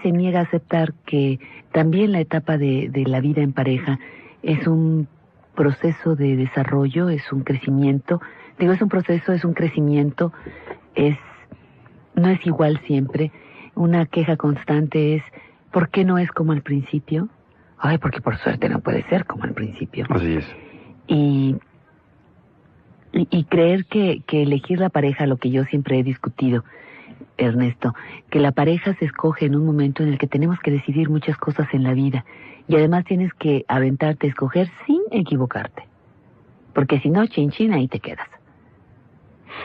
se niega a aceptar que también la etapa de la vida en pareja es un proceso de desarrollo, es un crecimiento. Digo, es un proceso, es un crecimiento, no es igual siempre. Una queja constante es, ¿por qué no es como al principio? Ay, porque por suerte no puede ser como al principio. Así es. Y creer que elegir la pareja, lo que yo siempre he discutido, Ernesto, que la pareja se escoge en un momento en el que tenemos que decidir muchas cosas en la vida y además tienes que aventarte a escoger sin equivocarte, porque si no, chin chin, ahí te quedas.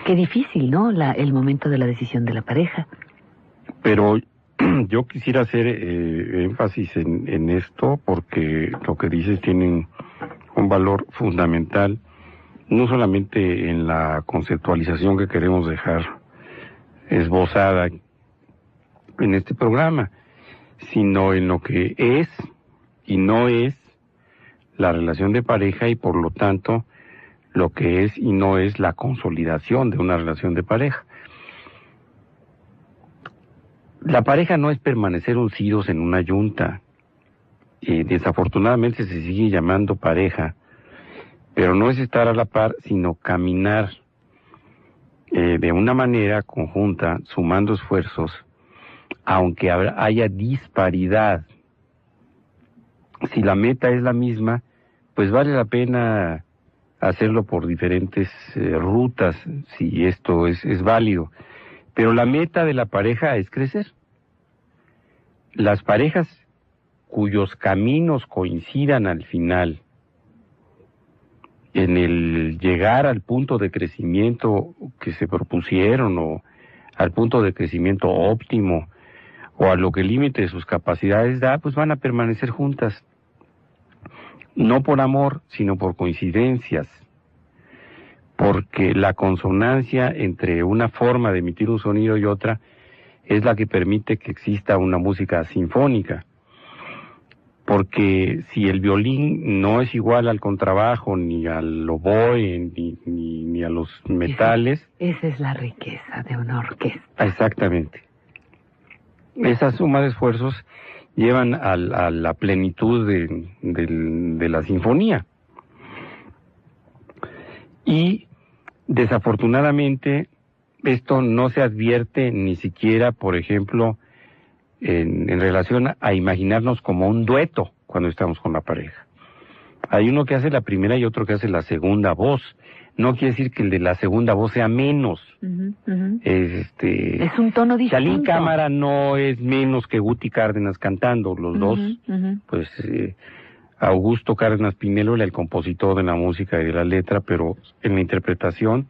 Qué difícil, ¿no? El momento de la decisión de la pareja. Pero yo quisiera hacer énfasis en esto porque lo que dices tiene un valor fundamental, no solamente en la conceptualización que queremos dejar esbozada en este programa, sino en lo que es y no es la relación de pareja y por lo tanto lo que es y no es la consolidación de una relación de pareja. La pareja no es permanecer uncidos en una yunta. Desafortunadamente se sigue llamando pareja, pero no es estar a la par, sino caminar de una manera conjunta, sumando esfuerzos, aunque haya disparidad. Si la meta es la misma, pues vale la pena hacerlo por diferentes rutas, si esto es válido. Pero la meta de la pareja es crecer. Las parejas cuyos caminos coincidan al final en el llegar al punto de crecimiento que se propusieron o al punto de crecimiento óptimo o a lo que el límite de sus capacidades da, pues van a permanecer juntas. No por amor, sino por coincidencias. Porque la consonancia entre una forma de emitir un sonido y otra es la que permite que exista una música sinfónica. Porque si el violín no es igual al contrabajo, ni al oboe, ni a los metales... Esa es la riqueza de una orquesta. Exactamente. Esa suma de esfuerzos llevan a la plenitud de la sinfonía. Y desafortunadamente esto no se advierte ni siquiera, por ejemplo, en relación a imaginarnos como un dueto cuando estamos con la pareja. Hay uno que hace la primera y otro que hace la segunda voz. No quiere decir que el de la segunda voz sea menos. Es un tono distinto. Chalín Cámara no es menos que Guti Cárdenas cantando. Los dos, pues Augusto Cárdenas Pinelo era el compositor de la música y de la letra, pero en la interpretación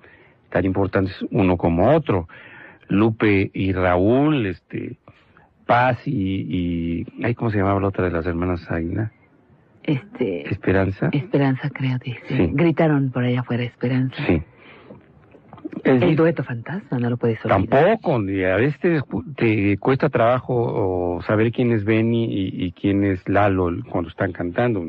tan importantes uno como otro. Lupe y Raúl, Paz y ¿cómo se llamaba la otra de las hermanas Aina? Esperanza. Esperanza, creo, dice. Sí. Gritaron por allá afuera, Esperanza. Sí. El dueto fantasma, no lo puedes olvidar. Tampoco, y a veces te cuesta trabajo saber quién es Benny y quién es Lalo cuando están cantando.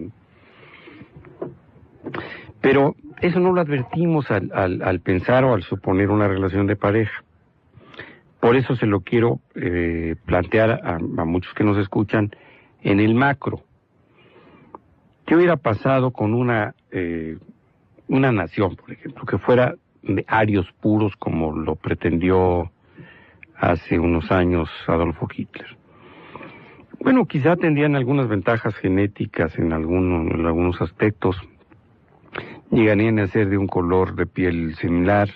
Pero eso no lo advertimos al pensar o al suponer una relación de pareja. Por eso se lo quiero plantear a muchos que nos escuchan en el macro. ¿Qué hubiera pasado con una nación, por ejemplo, que fuera de arios puros como lo pretendió hace unos años Adolfo Hitler? Bueno, quizá tendrían algunas ventajas genéticas en algunos aspectos, llegarían a ser de un color de piel similar,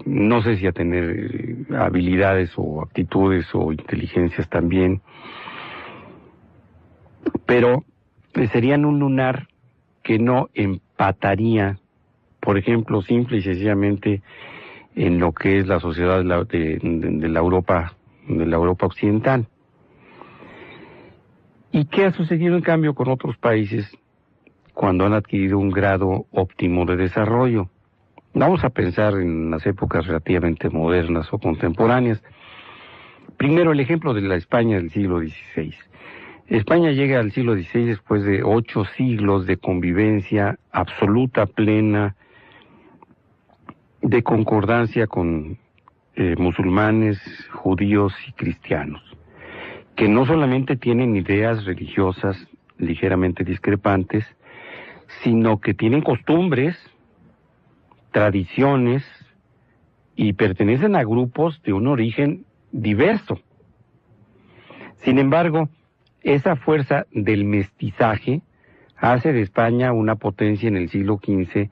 no sé si a tener habilidades o aptitudes o inteligencias también, pero serían un lunar que no empataría, por ejemplo, simple y sencillamente en lo que es la sociedad de la Europa occidental. ¿Y qué ha sucedido en cambio con otros países cuando han adquirido un grado óptimo de desarrollo? Vamos a pensar en las épocas relativamente modernas o contemporáneas. Primero, el ejemplo de la España del siglo XVI. España llega al siglo XVI después de 8 siglos de convivencia absoluta, plena, de concordancia con musulmanes, judíos y cristianos. que no solamente tienen ideas religiosas ligeramente discrepantes, sino que tienen costumbres, tradiciones y pertenecen a grupos de un origen diverso. Sin embargo, esa fuerza del mestizaje hace de España una potencia en el siglo XV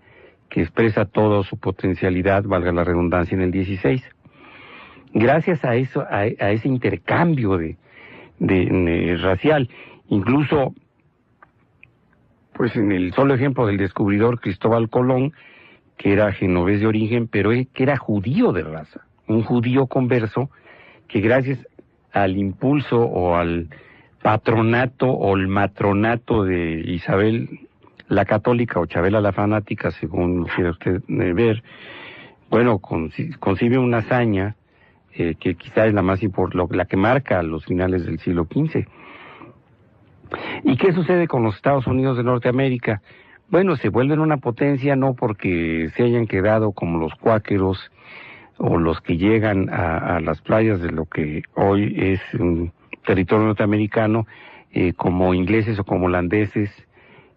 que expresa toda su potencialidad, valga la redundancia, en el XVI. Gracias a eso, a ese intercambio de racial, incluso pues en el solo ejemplo del descubridor Cristóbal Colón, que era genovés de origen, pero que era judío de raza, un judío converso, que gracias al impulso o al patronato o el matronato de Isabel la Católica o Chabela la Fanática, según lo quiera usted ver, bueno, concibe una hazaña que quizá es la más importante, la que marca los finales del siglo XV. ¿Y qué sucede con los Estados Unidos de Norteamérica? Bueno, se vuelven una potencia no porque se hayan quedado como los cuáqueros o los que llegan a las playas de lo que hoy es un territorio norteamericano, como ingleses o como holandeses,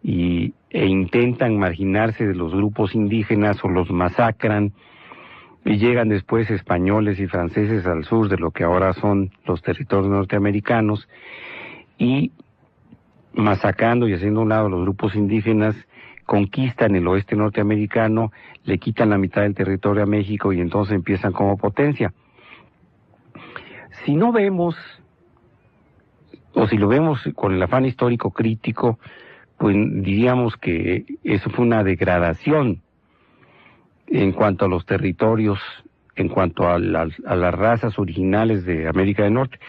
e intentan marginarse de los grupos indígenas o los masacran, y llegan después españoles y franceses al sur de lo que ahora son los territorios norteamericanos, y masacrando y haciendo a un lado los grupos indígenas, conquistan el oeste norteamericano, le quitan la mitad del territorio a México y entonces empiezan como potencia. Si no vemos, o si lo vemos con el afán histórico crítico, pues diríamos que eso fue una degradación en cuanto a los territorios, en cuanto a las razas originales de América del Norte.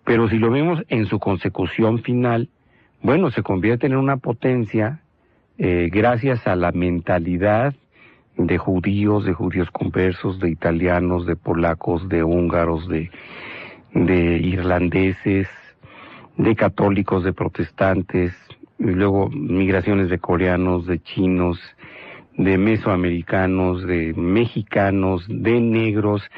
Pero si lo vemos en su consecución final, bueno, se convierte en una potencia gracias a la mentalidad de judíos conversos, de italianos, de polacos, de húngaros, de irlandeses, de católicos, de protestantes, y luego migraciones de coreanos, de chinos, de mesoamericanos, de mexicanos, de negros,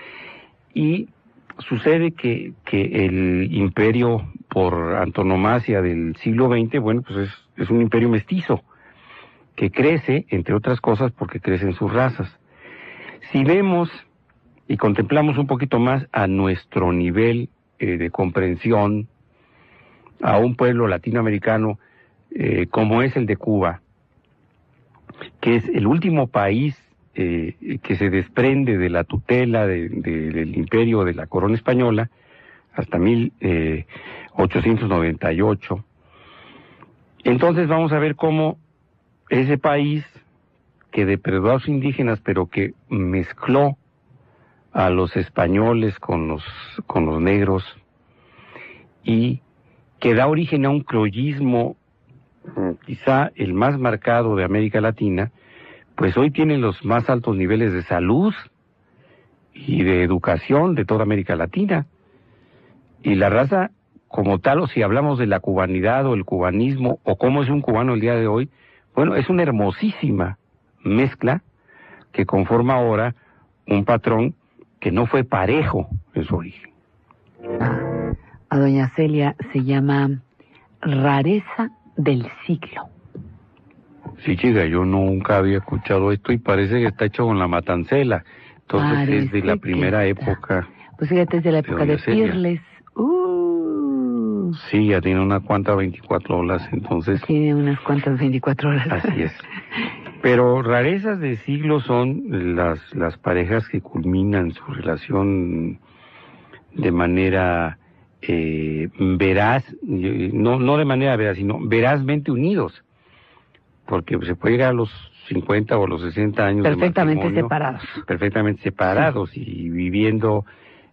y sucede que el imperio por antonomasia del siglo XX, bueno, pues es un imperio mestizo, que crece, entre otras cosas, porque crecen sus razas. Si vemos y contemplamos un poquito más a nuestro nivel de comprensión a un pueblo latinoamericano como es el de Cuba, que es el último país que se desprende de la tutela del imperio de la corona española hasta 1898. Entonces vamos a ver cómo ese país que depredó a los indígenas, pero que mezcló a los españoles con los negros, y que da origen a un criollismo quizá el más marcado de América Latina, pues hoy tiene los más altos niveles de salud y de educación de toda América Latina. Y la raza como tal, o si hablamos de la cubanidad o el cubanismo, o cómo es un cubano el día de hoy, bueno, es una hermosísima mezcla que conforma ahora un patrón que no fue parejo en su origen. A doña Celia se llama rareza del siglo. Sí, chica, yo nunca había escuchado esto y parece que está hecho con la matancela. Entonces parece es de la primera época. Pues fíjate, es de la época de Pirles. Sí, ya tiene unas cuantas 24 horas, entonces... Tiene unas cuantas 24 horas. Así es. Pero rarezas de siglo son las parejas que culminan su relación de manera veraz, no de manera veraz, sino verazmente unidos. Porque se puede llegar a los 50 o a los 60 años perfectamente separados. Perfectamente separados, sí. Y viviendo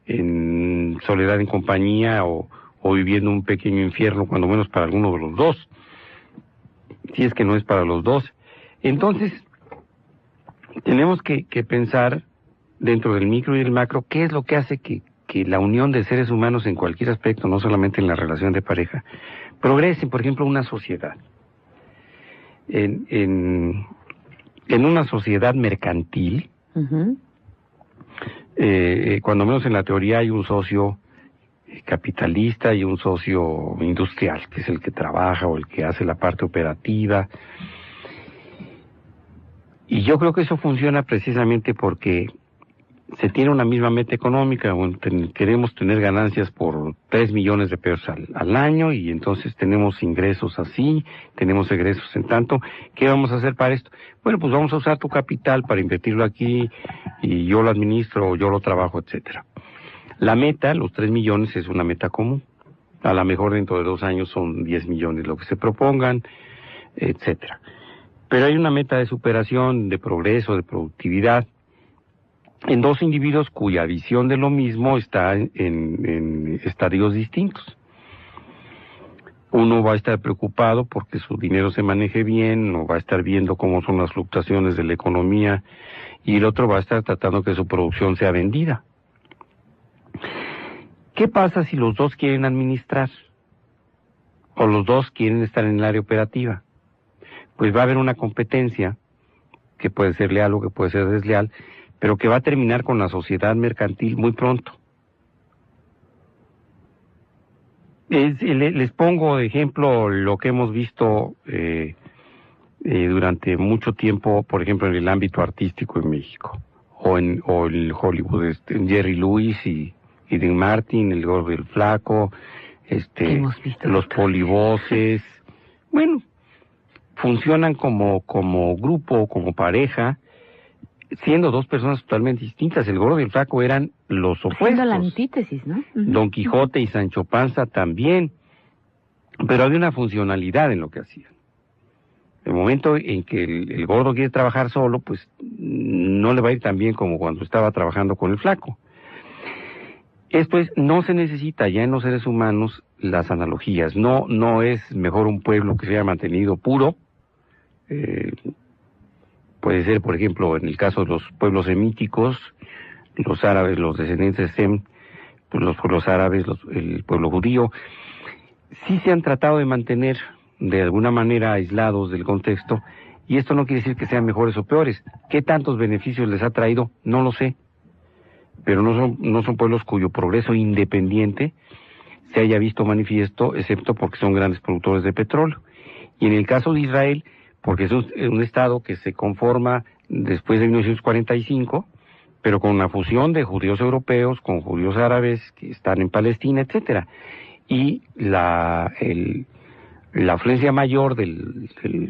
en soledad en compañía o viviendo un pequeño infierno, cuando menos para alguno de los dos, si es que no es para los dos. Entonces, tenemos que pensar dentro del micro y del macro qué es lo que hace que la unión de seres humanos en cualquier aspecto, no solamente en la relación de pareja, progrese. Por ejemplo, una sociedad. En una sociedad mercantil, cuando menos en la teoría hay un socio capitalista y un socio industrial, que es el que trabaja o el que hace la parte operativa. Y yo creo que eso funciona precisamente porque se tiene una misma meta económica. Bueno, queremos tener ganancias por 3 millones de pesos al año, y entonces tenemos ingresos así, tenemos egresos en tanto. ¿Qué vamos a hacer para esto? Bueno, pues vamos a usar tu capital para invertirlo aquí, y yo lo administro, o yo lo trabajo, etcétera. La meta, los 3 millones, es una meta común. A lo mejor dentro de 2 años son 10 millones lo que se propongan, etcétera. Pero hay una meta de superación, de progreso, de productividad, en 2 individuos cuya visión de lo mismo está en estadios distintos. Uno va a estar preocupado porque su dinero se maneje bien, o va a estar viendo cómo son las fluctuaciones de la economía, y el otro va a estar tratando que su producción sea vendida. ¿Qué pasa si los dos quieren administrar? O los dos quieren estar en el área operativa. Pues va a haber una competencia, que puede ser leal o que puede ser desleal, pero que va a terminar con la sociedad mercantil muy pronto. Les pongo de ejemplo lo que hemos visto durante mucho tiempo, por ejemplo, en el ámbito artístico en México, o en Hollywood, Jerry Lewis y Dean Martin, el Gordo y el Flaco, los polivoces. Bueno, funcionan como grupo, como pareja, siendo 2 personas totalmente distintas. El Gordo y el Flaco eran los opuestos. Siendo la antítesis, ¿no? Don Quijote y Sancho Panza también. Pero había una funcionalidad en lo que hacían. El momento en que el Gordo quiere trabajar solo, pues no le va a ir tan bien como cuando estaba trabajando con el Flaco. Esto es, no se necesita ya en los seres humanos las analogías. No es mejor un pueblo que se haya mantenido puro. Puede ser, por ejemplo, en el caso de los pueblos semíticos, los árabes, los descendientes de Sem, pues los pueblos árabes, el pueblo judío, sí se han tratado de mantener de alguna manera aislados del contexto, y esto no quiere decir que sean mejores o peores. ¿Qué tantos beneficios les ha traído? No lo sé. Pero no son pueblos cuyo progreso independiente se haya visto manifiesto, excepto porque son grandes productores de petróleo. Y en el caso de Israel, porque es un estado que se conforma después de 1945, pero con una fusión de judíos europeos con judíos árabes que están en Palestina, etcétera. Y la afluencia mayor de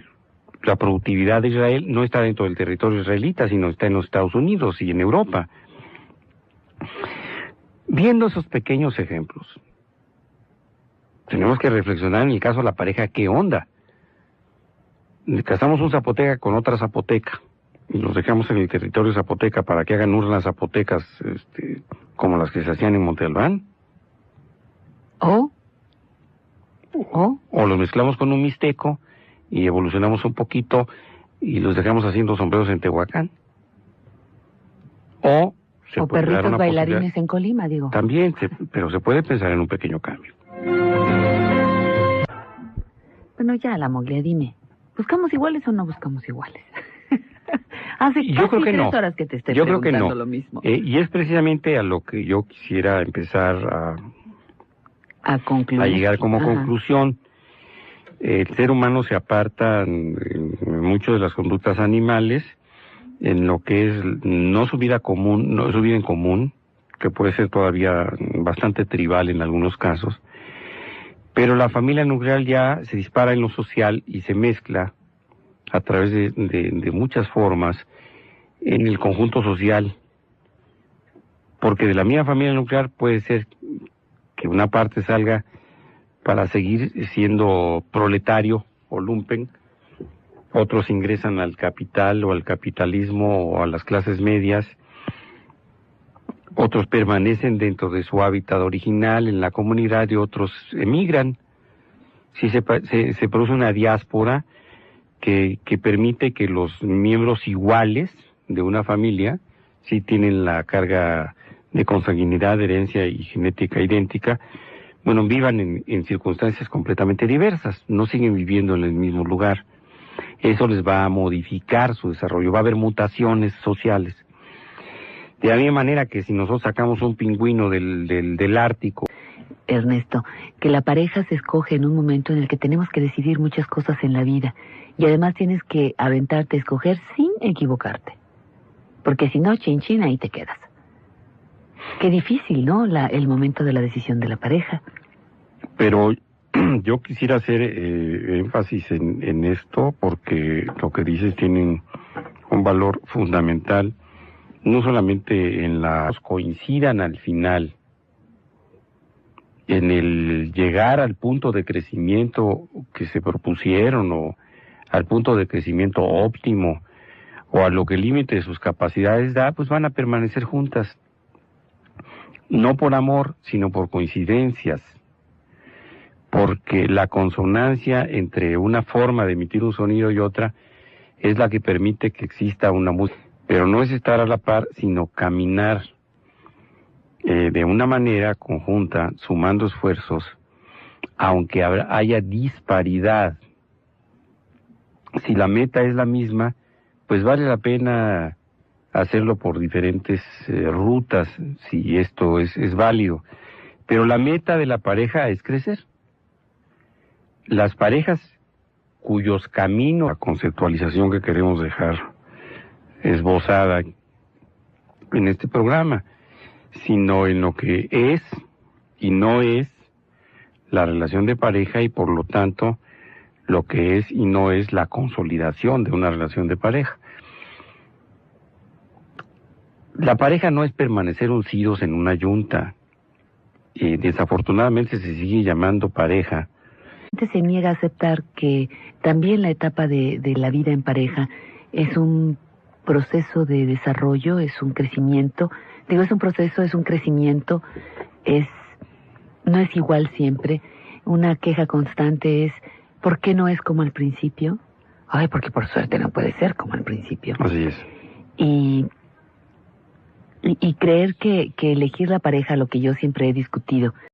la productividad de Israel no está dentro del territorio israelita, sino está en los Estados Unidos y en Europa. Viendo esos pequeños ejemplos, tenemos que reflexionar en el caso de la pareja, ¿qué onda? Casamos un zapoteca con otra zapoteca y los dejamos en el territorio zapoteca para que hagan urnas zapotecas como las que se hacían en Monte Albán. O los mezclamos con un mixteco y evolucionamos un poquito y los dejamos haciendo sombreros en Tehuacán. O perritos bailarines en Colima, digo. También, pero se puede pensar en un pequeño cambio. Bueno, ya, la Moglia, dime, ¿buscamos iguales o no buscamos iguales? Hace yo creo que 3 no. horas que te estoy yo creo que no. Lo mismo. Y es precisamente a lo que yo quisiera empezar a llegar como conclusión. El ser humano se aparta en mucho de las conductas animales, en lo que es no su vida común, no su vida en común, que puede ser todavía bastante tribal en algunos casos, pero la familia nuclear ya se dispara en lo social y se mezcla a través de muchas formas en el conjunto social, porque de la misma familia nuclear puede ser que una parte salga para seguir siendo proletario o lumpen, otros ingresan al capital o al capitalismo o a las clases medias, otros permanecen dentro de su hábitat original en la comunidad y otros emigran. Sí se produce una diáspora que permite que los miembros iguales de una familia, sí tienen la carga de consanguinidad, de herencia y genética idéntica, bueno, vivan en circunstancias completamente diversas, no siguen viviendo en el mismo lugar. Eso les va a modificar su desarrollo, va a haber mutaciones sociales. De la misma manera que si nosotros sacamos un pingüino del Ártico. Ernesto, que la pareja se escoge en un momento en el que tenemos que decidir muchas cosas en la vida y además tienes que aventarte a escoger sin equivocarte, porque si no, chin chin, ahí te quedas. Qué difícil, ¿no? El momento de la decisión de la pareja. Pero yo quisiera hacer énfasis en esto porque lo que dices tiene un valor fundamental, no solamente en las coincidan al final, en el llegar al punto de crecimiento que se propusieron o al punto de crecimiento óptimo o a lo que el límite de sus capacidades da, pues van a permanecer juntas. No por amor, sino por coincidencias. Porque la consonancia entre una forma de emitir un sonido y otra es la que permite que exista una música. Pero no es estar a la par, sino caminar de una manera conjunta, sumando esfuerzos, aunque haya disparidad. Si la meta es la misma, pues vale la pena hacerlo por diferentes rutas, si esto es válido. Pero la meta de la pareja es crecer. Las parejas cuyos caminos, la conceptualización que queremos dejar esbozada en este programa, sino en lo que es y no es la relación de pareja y por lo tanto lo que es y no es la consolidación de una relación de pareja. La pareja no es permanecer uncidos en una yunta. Desafortunadamente se sigue llamando pareja. Se niega a aceptar que también la etapa de la vida en pareja es un proceso de desarrollo, es un crecimiento. Digo, es un proceso, es un crecimiento, no es igual siempre. Una queja constante es, ¿por qué no es como al principio? Ay, porque por suerte no puede ser como al principio. Así es. Y creer que elegir la pareja, lo que yo siempre he discutido,